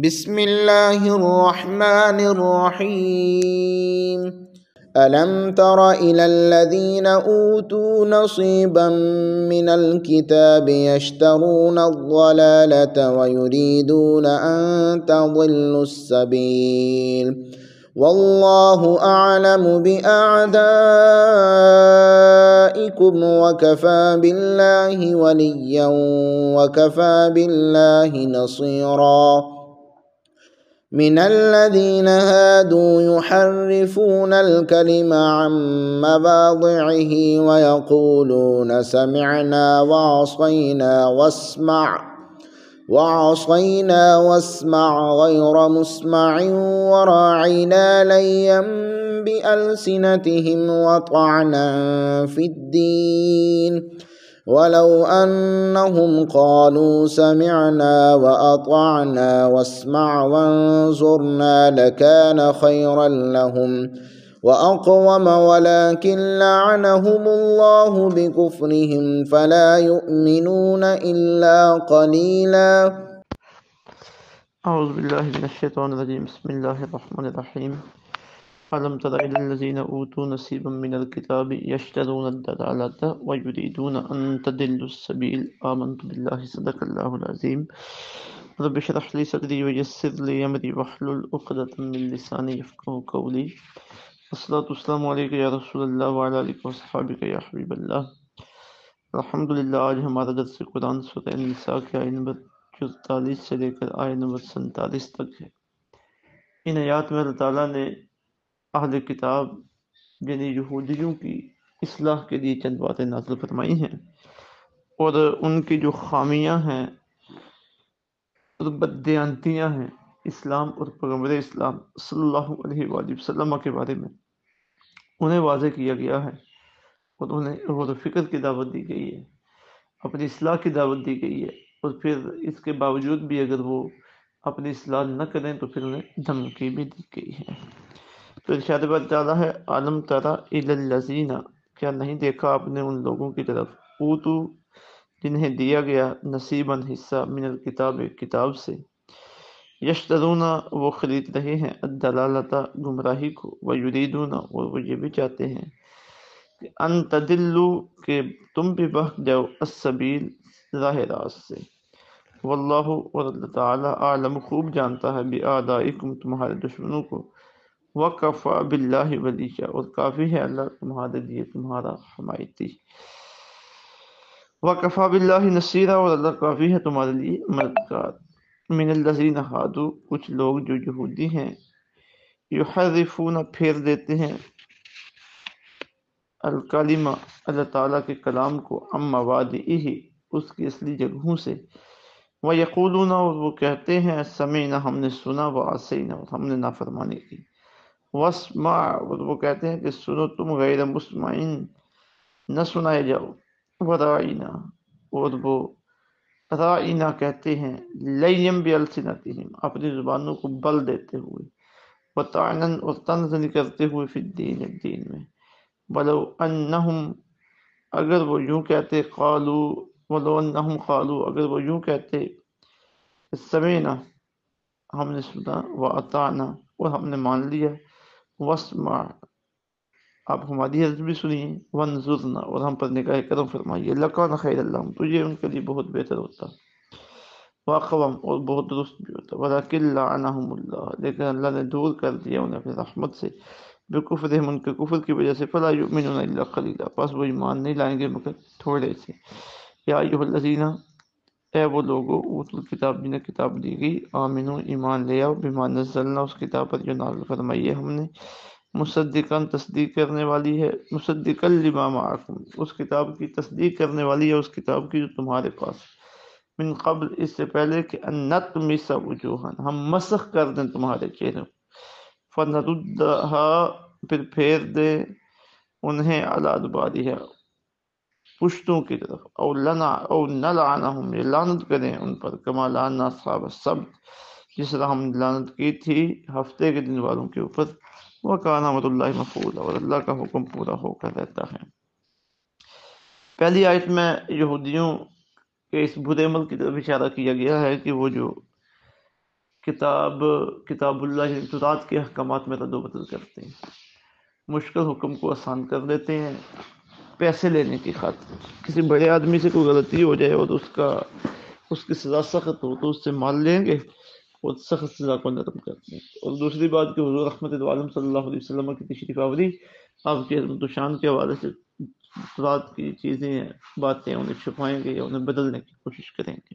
بسم اللہ الرحمن الرحیم ألم تر إلى الذين أوتوا نصيبا من الكتاب يشترون الضلالة ويريدون أن تضلوا السبيل والله أعلم بأعدائكم وكفى بالله وليا وكفى بالله نصيرا من الذين هادوا يحرفون الكلم عن مواضعه ويقولون سمعنا وعصينا واسمع غير مسمع وراعنا ليا بألسنتهم وطعنا في الدين ولو أنهم قالوا سمعنا وأطعنا واسمع وانظرنا لكان خيرا لهم وأقوم ولكن لعنهم الله بكفرهم فلا يؤمنون إلا قليلا. اعوذ باللہ من الشیطان الرجیم بسم اللہ الرحمن الرحیم الم تر الی الذین اوتوا نصیبا من الکتاب یشترون الضلالۃ ویریدون ان تضلوا السبیل آمنت باللہ صدق اللہ العظیم رب اشرح لی صدری ویسر لی امری واحلل عقدۃ من لسانی یفقهوا قولی والصلاۃ والسلام علیک یا رسول اللہ وعلی آلک وصحبہ یا حبیب اللہ. الحمدللہ آج ہمارا درس قرآن سورہ النساء کے آیت نمبر 44 سے لے کر آیت نمبر 47 تک ہے. ان آیات میں اللہ تعالیٰ نے اہل کتاب یعنی یہودیوں کی اصلاح کے لیے چند باتیں نازل فرمائی ہیں اور ان کی جو خامیاں ہیں اور بددیانتیاں ہیں اسلام اور پیغمبر اسلام صلی اللہ علیہ وآلہ وسلم کے بارے میں انہیں واضح کیا گیا ہے اور انہیں غور و فکر کی دعوت دی گئی ہے، اپنی اصلاح کی دعوت دی گئی ہے، اور پھر اس کے باوجود بھی اگر وہ اپنی اصلاح نہ کریں تو پھر انہیں دھمکی بھی دی گئی ہے. تو ارشاد باری تعالیٰ ہے عالم ترى الی الذین، کیا نہیں دیکھا آپ نے ان لوگوں کی طرف اوتو جنہیں دیا گیا نصیباً حصہ من الکتاب کتاب سے، یشترون وہ خرید رہے ہیں الضلالۃ گمراہی کو، ویریدون اور وہ یہ بھی چاہتے ہیں کہ ان تدلوا کہ تم بھی بہک جاؤ السبیل راہ راست سے، واللہ اور اللہ تعالیٰ عالم خوب جانتا ہے بِأَعْدَائِكُمْ تمہارے دشمنوں کو، وَكَفَى بِاللَّهِ وَلِيًّا اور کافی ہے اللہ تمہارے لیے تمہارا حمایتی، وَكَفَى بِاللَّهِ نَصِيرًا اور اللہ کافی ہے تمہارے لیے مددگار. من الذین ہادوا کچھ لوگ جو یہودی ہیں، یحرفون پھیر دیتے ہیں الکلمہ اللہ تعالیٰ کے کلام کو عن مواضعہ اس کی اصلی جگہوں سے، وَيَقُولُونَ اور وہ کہتے ہیں سمعنا ہم نے سنا، وَعَصَيْنَا اور ہم نے نافرمانی کی، وَاسْمَعْ اور وہ کہتے ہیں کہ سنو تم غیر مسمعین نہ سنائے جاؤ، وَرَاعِنَا اور وہ رائنا کہتے ہیں لیم بِأَلْسِنَتِهِمْ اپنی زبانوں کو بل دیتے ہوئے، وَطَعْنًا اور طنز کرتے ہوئے فی الدین دین میں، وَلَوْ أَنَّهُمْ اگر وہ یوں کہتے قالوا وَلَوْ أَنَّهُمْ قالوا اگر وہ یوں کہتے سمعنا ہم نے سنا، وَأَطَعْنَا اور ہم نے مان لیا، وَاسْمَعْ آپ ہماری عرض بھی سنیے، وَانظُرْنَا اور ہم پر نگاہ کرم فرمائیے، لَكَانَ خَيْرًا لَهُمْ تو یہ ان کے لیے بہت بہتر ہوتا، وَأَقْوَمَ اور بہت درست بھی ہوتا، وَلَكِنْ لَعَنَهُمُ اللَّهُ لیکن اللہ نے دور کر دیا انہیں اپنی رحمت سے، بِكُفْرِهِمْ ان کے کفر کی وجہ سے، فَلَا يُؤْمِنُونَ إِلَّا قَلِيلًا پس وہ ایمان نہیں لائیں گے مگر تھوڑے سے. یا ایھا الذین اے وہ لوگو اوتوا الکتاب جنہیں کتاب دی گئی، آمنو ایمان لے آؤ، بما نزلنا اس کتاب پر جو نازل فرمائی ہے ہم نے، مصدقاً تصدیق کرنے والی ہے، مصدقاً لما معکم اس کتاب کی تصدیق کرنے والی ہے اس کتاب کی جو تمہارے پاس، من قبل اس سے پہلے کہ ان نطمس وجوہا ہم مسخ کر دیں تمہارے چہروں، فنردھا پھر پھیر دیں انہیں علی ادبارہا پشتوں کی طرف، او نلعنہم یا لعنت کریں ان پر، کما لعنا اصحاب السبت جس طرح ہم نے لعنت کی تھی ہفتے کے دن والوں کے اوپر، وَكَانَ أَمْرُ اللَّهِ مَفْعُولًا اور اللہ کا حکم پورا ہو کر رہتا ہے. پہلی آیت میں یہودیوں کے اس برے عمل کی طرف اشارہ کیا گیا ہے کہ وہ جو کتاب اللہ تورات کے احکامات میں رد و بدل کرتے ہیں، مشکل حکم کو آسان کر دیتے ہیں پیسے لینے کی خاطر۔ کسی بڑے آدمی سے کوئی غلطی ہو جائے اور اس کی سزا سخت ہو تو اس سے مال لیں گے اور سخت سزا کو نرم کرتے ہیں۔ اور دوسری بات کہ حضور رحمت عالم صلی اللہ علیہ وسلم کی تشریف آوری، آپ کی عظمت و شان کے حوالے سے تورات کی چیزیں باتیں انہیں چھپائیں گے یا انہیں بدلنے کی کوشش کریں گے،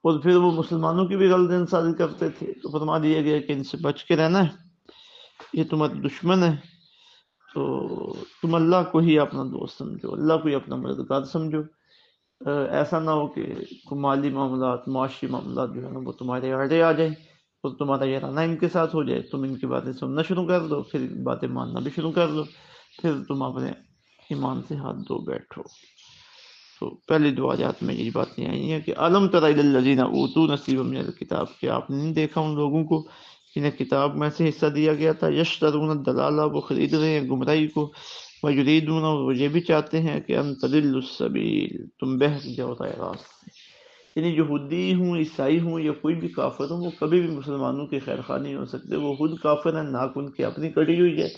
اور پھر وہ مسلمانوں کی بھی غلط انسانی کرتے تھے، تو فرما دیا گیا کہ ان سے بچ کے رہنا ہے، یہ تمہارے دشمن ہے، تو تم اللہ کو ہی اپنا دوست سمجھو، اللہ کو ہی اپنا مددگار سمجھو۔ ایسا نہ ہو کہ مالی معاملات، معاشی معاملات جو ہے نا وہ تمہارے آڑے آ جائیں اور تمہارا یہ رہنا ان کے ساتھ ہو جائے، تم ان کی باتیں سننا شروع کر دو، پھر باتیں ماننا بھی شروع کر دو، پھر تم اپنے ایمان سے ہاتھ دھو بیٹھو۔ تو پہلی دو آیات میں یہی باتیں آئی ہیں کہ علم تر الی الذین اوتوا نصیبا من الکتاب، کہ آپ نے نہیں دیکھا ان لوگوں کو جنہیں کتاب میں سے حصہ دیا گیا تھا، یشترون الضلالہ، وہ خرید رہے ہیں گمراہی کو، ویریدون، اور وہ یہ بھی چاہتے ہیں کہ ان تضلوا السبیل، تم بہک جاؤ راہ راست سے۔ یعنی یہودی ہوں، عیسائی ہوں یا کوئی بھی کافر ہوں، وہ کبھی بھی مسلمانوں کے خیر خواہ نہیں ہو سکتے، وہ خود کافر ہیں، ناک ان کی اپنی کٹی ہوئی ہے،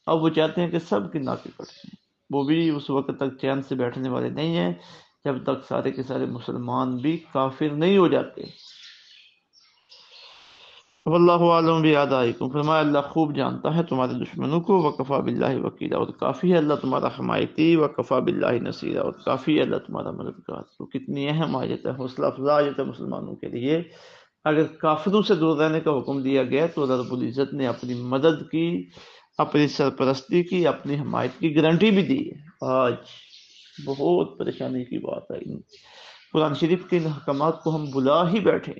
اب وہ چاہتے ہیں کہ سب کی ناکیں کٹ جائیں۔ وہ بھی اس وقت تک چین سے بیٹھنے والے نہیں ہیں جب تک سارے کے سارے مسلمان بھی کافر نہیں ہو جاتے۔ واللہ عالم بِأَعْدَائِكُمْ، فرمایا اللہ خوب جانتا ہے تمہارے دشمنوں کو، وکفیٰ باللہ وکیلا، اور کافی ہے اللہ تمہارا حمایتی، وکفیٰ باللہ نصیرا، اور کافی ہے اللہ تمہارا مددگار۔ تو کتنی اہم آیت ہے، حوصلہ افزا آیت ہے مسلمانوں کے لیے۔ اگر کافروں سے دور رہنے کا حکم دیا گیا تو اللہ رب العزت نے اپنی مدد کی، اپنی سرپرستی کی، اپنی حمایت کی گارنٹی بھی دی ہے۔ آج بہت پریشانی کی بات ہے، قرآن شریف کے ان حکمات کو ہم بلا ہی بیٹھے،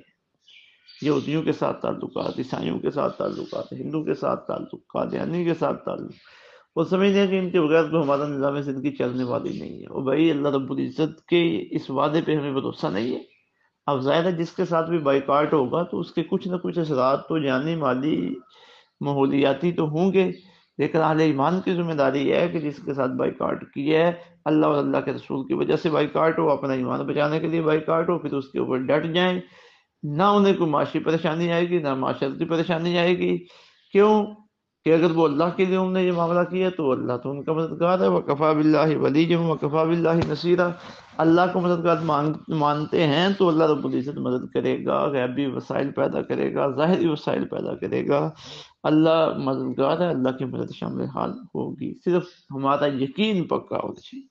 یہودیوں کے ساتھ تعلقات، عیسائیوں کے ساتھ تعلقات، ہندو کے ساتھ تعلق، قادیانی کے ساتھ تعلق، وہ سمجھتے ہیں کہ ان کے بغیر تو ہمارا نظام زندگی چلنے والی نہیں ہے۔ اور بھائی اللہ رب العزت کے اس وعدے پہ ہمیں بھروسہ نہیں ہے۔ اب ظاہر ہے جس کے ساتھ بھی بائیکاٹ ہوگا تو اس کے کچھ نہ کچھ اثرات تو جانی، مالی، ماحولیاتی تو ہوں گے، لیکن اہل ایمان کی ذمہ داری ہے کہ جس کے ساتھ بائیکاٹ کی ہے، اللہ اور اللہ کے رسول کی وجہ سے بائیکاٹ ہو، اپنا ایمان بچانے کے لیے بائیکاٹ ہو، پھر اس کے اوپر ڈٹ جائیں، نہ انہیں کوئی معاشی پریشانی آئے گی، نہ معاشرتی پریشانی آئے گی۔ کیوں کہ اگر وہ اللہ کے لیے انہوں نے یہ معاملہ کیا تو اللہ تو ان کا مددگار ہے، وکفیٰ باللہ ولیٰ وکفیٰ باللہ نصیرا، اللہ کو مددگار مانتے ہیں تو اللہ رب العزت مدد کرے گا، غیبی وسائل پیدا کرے گا، ظاہری وسائل پیدا کرے گا، اللہ مددگار ہے، اللہ کی مدد شامل حال ہوگی، صرف ہمارا یقین پکا ہونا چاہیے۔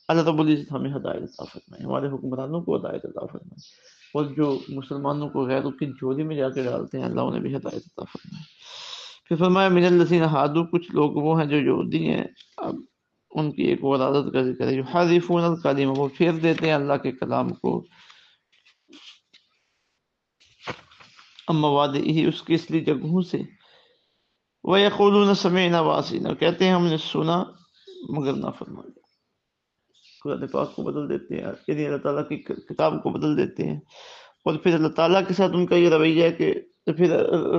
اللہ رب العزت ہمیں ہدایت عطا فرمائے، ہمارے حکمرانوں کو ہدایت عطا فرمائے، اور جو مسلمانوں کو غیروں کی جولی میں جا کے ڈالتے ہیں اللہ انہیں بھی ہدایت عطا فرمائے۔ پھر فرمایا من الذین ہادوا، کچھ لوگ وہ ہیں جو یہودی ہیں، اب ان کی ایک اور عادت کا ذکر ہے، یحرفون الکلم، وہ پھیر دیتے ہیں اللہ کے کلام کو عن مواضعہ، اس کی اصلی جگہوں سے، وَيَقُولُونَ سَمِعْنَا وَعَصَيْنَا، کہتے ہیں ہم نے سنا مگر نافرمانی، قرآن پاک کو بدل دیتے ہیں، یعنی اللہ تعالیٰ کی کتاب کو بدل دیتے ہیں، اور پھر اللہ تعالیٰ کے ساتھ ان کا یہ رویہ ہے کہ پھر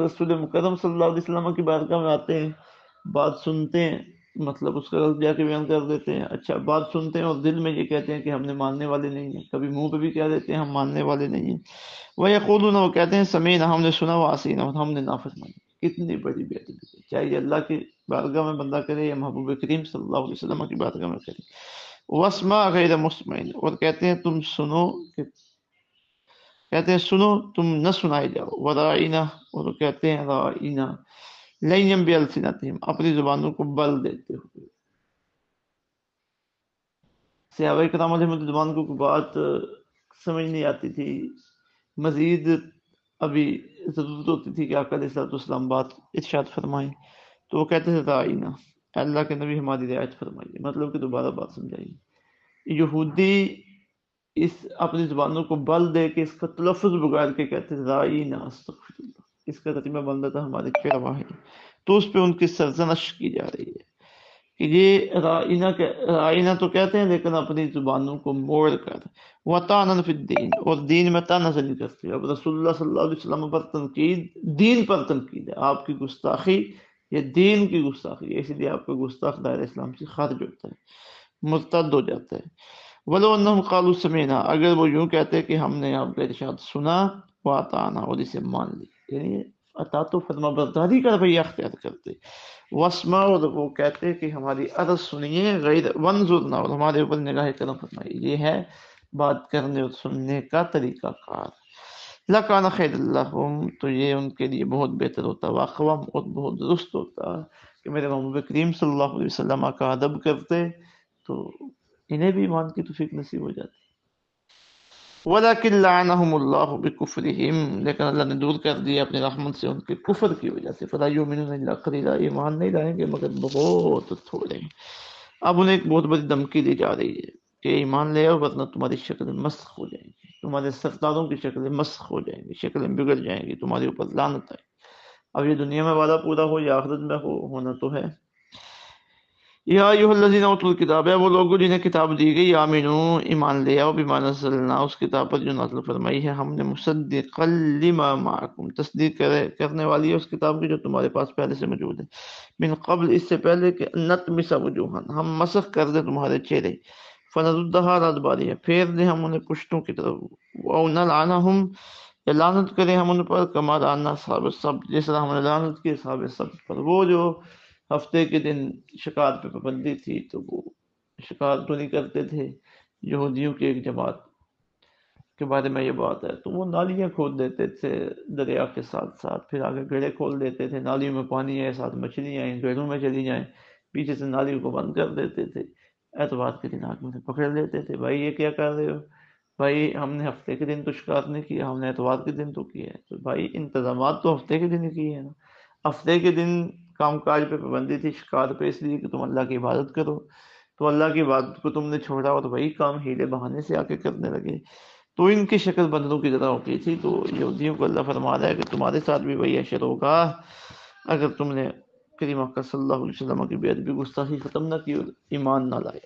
رسول مکرم صلی اللہ علیہ وسلم کی بارگاہ میں آتے ہیں، بات سنتے ہیں، مطلب اس کا غلط جا کے بیان کر دیتے ہیں، اچھا بات سنتے ہیں اور دل میں یہ کہتے ہیں کہ ہم نے ماننے والے نہیں ہیں، کبھی منہ پہ بھی کہہ دیتے ہیں ہم ماننے والے نہیں ہیں، وَيَقُولُونَ، وہ کہتے ہیں سمیعنا، ہم نے سنا، وَعَصَيْنَا، اور ہم نے نافرمانی۔ کتنی بڑی بے ادبی ہے، چاہے یہ اللہ کی بارگاہ میں بندہ کرے یا محبوب کریم صلی اللہ علیہ وسلم کی بارگاہ میں کرے۔ وَاسْمَعْ غَيْرَ مُسْمَعٍ، اور کہتے ہیں تم سنو، کہتے ہیں سنو تم نہ سنائے جاؤ، وَرَاعِنَا، اور کہتے ہیں رَاعِنَا، لَيًّا بِأَلْسِنَتِهِمْ، اپنی زبانوں کو بل دیتے ہوئے۔ صحابہ کرام علیہ رضوان کو کوئی بات سمجھ نہیں آتی تھی، مزید ابھی ضرورت ہوتی تھی کہ آقا علیہ السلام بات ارشاد فرمائیں، تو وہ کہتے تھے رائنا، اللہ کے نبی ہماری رعایت فرمائیے، مطلب کہ دوبارہ بات سمجھائیے۔ یہودی اس اپنی زبانوں کو بل دے کے اس کا تلفظ بگاڑ کے کہتے تھے رائنا، استغفر اللہ، اس کا ترجمہ بن تھا ہمارے پیروا ہے، تو اس پہ ان کی سرزنش کی جا رہی ہے کہ یہ رائنا تو کہتے ہیں لیکن اپنی زبانوں کو موڑ کر، وَطَعْنًا فِي الدِّينِ، اور دین میں طعنہ نہیں کرتے۔ اب رسول اللہ صلی اللہ علیہ وسلم پر تنقید، دین پر تنقید ہے، آپ کی گستاخی یہ دین کی گستاخی ہے، اس لیے آپ کا گستاخ دائرہ اسلام سے خارج ہوتا ہے، مرتد ہو جاتا ہے۔ ولو انہم قالوا سمعنا، اگر وہ یوں کہتے کہ ہم نے آپ کا ارشاد سنا، واطعنا، اور اسے مان لی، یعنی اطاعت و فرما برداری کا رویہ اختیار کرتے، واسمع، اور وہ کہتے کہ ہماری عرض سنیے، غیر وانظرنا، اور ہمارے اوپر نگاہ کرم فرمائیے. یہ ہے بات کرنے اور سننے کا طریقہ کار. لَكَانَ خَيْرًا لَهُمْ، تو یہ ان کے لیے بہت بہتر ہوتا، وَأَقْوَمَ، اور بہت درست ہوتا کہ میرے محبوب کریم صلی اللہ علیہ وسلم کا ادب کرتے تو انہیں بھی ایمان کی توفیق نصیب ہو جاتی. وَلَكِنْ لَعَنَهُمُ اللَّهُ بِكُفْرِهِمْ، لیکن اللہ نے دور کر دیا اپنی رحمت سے ان کے کفر کی وجہ سے. فَلَا يُؤْمِنُونَ إِلَّا قَلِيلًا، ایمان نہیں لائیں گے مگر بہت تھوڑے. اب انہیں ایک بہت بڑی دھمکی دی جا رہی ہے کہ ایمان لے آؤ ورنہ تمہاری شکلیں مسخ ہو جائیں گی، تمہارے سرداروں کی شکلیں مسخ ہو جائیں گی، شکلیں بگڑ جائیں گی، تمہارے اوپر لعنت آئے. اب یہ دنیا میں وعدہ پورا ہو یا آخرت میں ہو، ہونا تو ہے. یا ایھا الذین اوتوا الکتاب، وہ لوگوں جنہیں کتاب دی گئی، آمنو، ایمان لے آؤ، بما نزلنا، اس کتاب پر جو نازل فرمائی ہے ہم نے، مصدقا لما معکم، تصدیق کرنے والی ہے اس کتاب کی جو تمہارے پاس پہلے سے موجود ہے، من قبل، اس سے پہلے کہ نطمس وجوہن، ہم مسخ کر دیں تمہارے چہرے، فنردھا علی ادبارہا، پھیر دیں ہم انہیں پشتوں کی طرف، او نلعنہم، یا لعنت کریں ہم ان پر، کما لعنا اصحاب السبت، جس طرح ہم نے لعنت کی اصحاب السبت پر. وہ جو ہفتے کے دن شکار پہ پابندی تھی تو وہ شکار تو نہیں کرتے تھے. یہودیوں کی ایک جماعت کے بارے میں یہ بات ہے تو وہ نالیاں کھود دیتے تھے دریا کے ساتھ ساتھ، پھر آگے گڑھے کھول دیتے تھے، نالیوں میں پانی ہے، ساتھ مچھلیاں ہیں، گڑھوں میں چلی جائیں، پیچھے سے نالیوں کو بند کر دیتے تھے. اتوار کے دن آدمی سے پکڑ لیتے تھے، بھائی یہ کیا کر رہے ہو؟ بھائی ہم نے ہفتے کے دن تو شکار نہیں کیا، ہم نے اتوار کے دن تو کیا ہے. تو بھائی انتظامات تو ہفتے کے دن ہی کیے ہیں نا. ہفتے کے دن کام کاج پہ پابندی تھی، شکار پہ اس لیے کہ تم اللہ کی عبادت کرو، تو اللہ کی عبادت کو تم نے چھوڑا اور وہی کام ہیلے بہانے سے آ کے کرنے لگے. تو ان کی شکل بندروں کی طرح ہوتی تھی. تو یہودیوں کو اللہ فرما رہا ہے کہ تمہارے ساتھ بھی وہی حشر ہوگا اگر تم نے کریم آقا صلی اللہ علیہ وسلم کی بے ادبی گستاخی ختم نہ کی اور ایمان نہ لائے.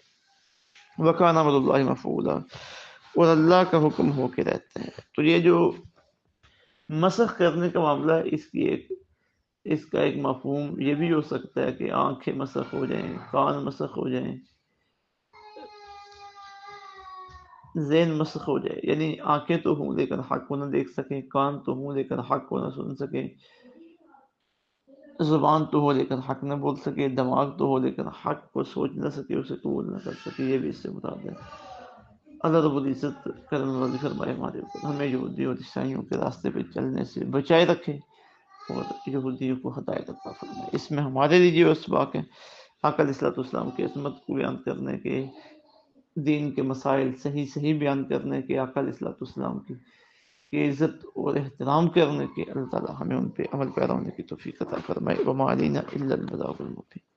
وَكَانَ أَمْرُ اللَّهِ مَفْعُولًا، اور اللہ کا حکم ہو کے رہتا ہے. تو یہ جو مسخ کرنے کا معاملہ ہے، اس کا ایک مفہوم یہ بھی ہو سکتا ہے کہ آنکھیں مسخ ہو جائیں، کان مسخ ہو جائیں، ذہن مسخ ہو جائے. یعنی آنکھیں تو ہوں لیکن حق کو نہ دیکھ سکیں، کان تو ہوں لیکن حق کو نہ سن سکیں، زبان تو ہو لیکن حق نہ بول سکے، دماغ تو ہو لیکن حق کو سوچ نہ سکے، اسے قبول نہ کر سکے. یہ بھی اس سے مراد ہے. اللہ رب العزت کرم والی فرمائے ہمارے اوپر، ہمیں یہودی اور عیسائیوں کے راستے پہ چلنے سے بچائے رکھے اور یہودیوں کو ہدایت عطا فرمائے. اس میں ہمارے لیے جو اسباق ہیں آقا علیہ الصلوۃ والسلام کی عظمت کو بیان کرنے کے، دین کے مسائل صحیح بیان کرنے کے، آقا علیہ الصلوۃ والسلام کی عزت اور احترام کرنے کے، اللہ تعالی ہمیں ان پہ عمل پیرا ہونے کی توفیق عطا فرمائے. وما علینا الا البلاغ المبین.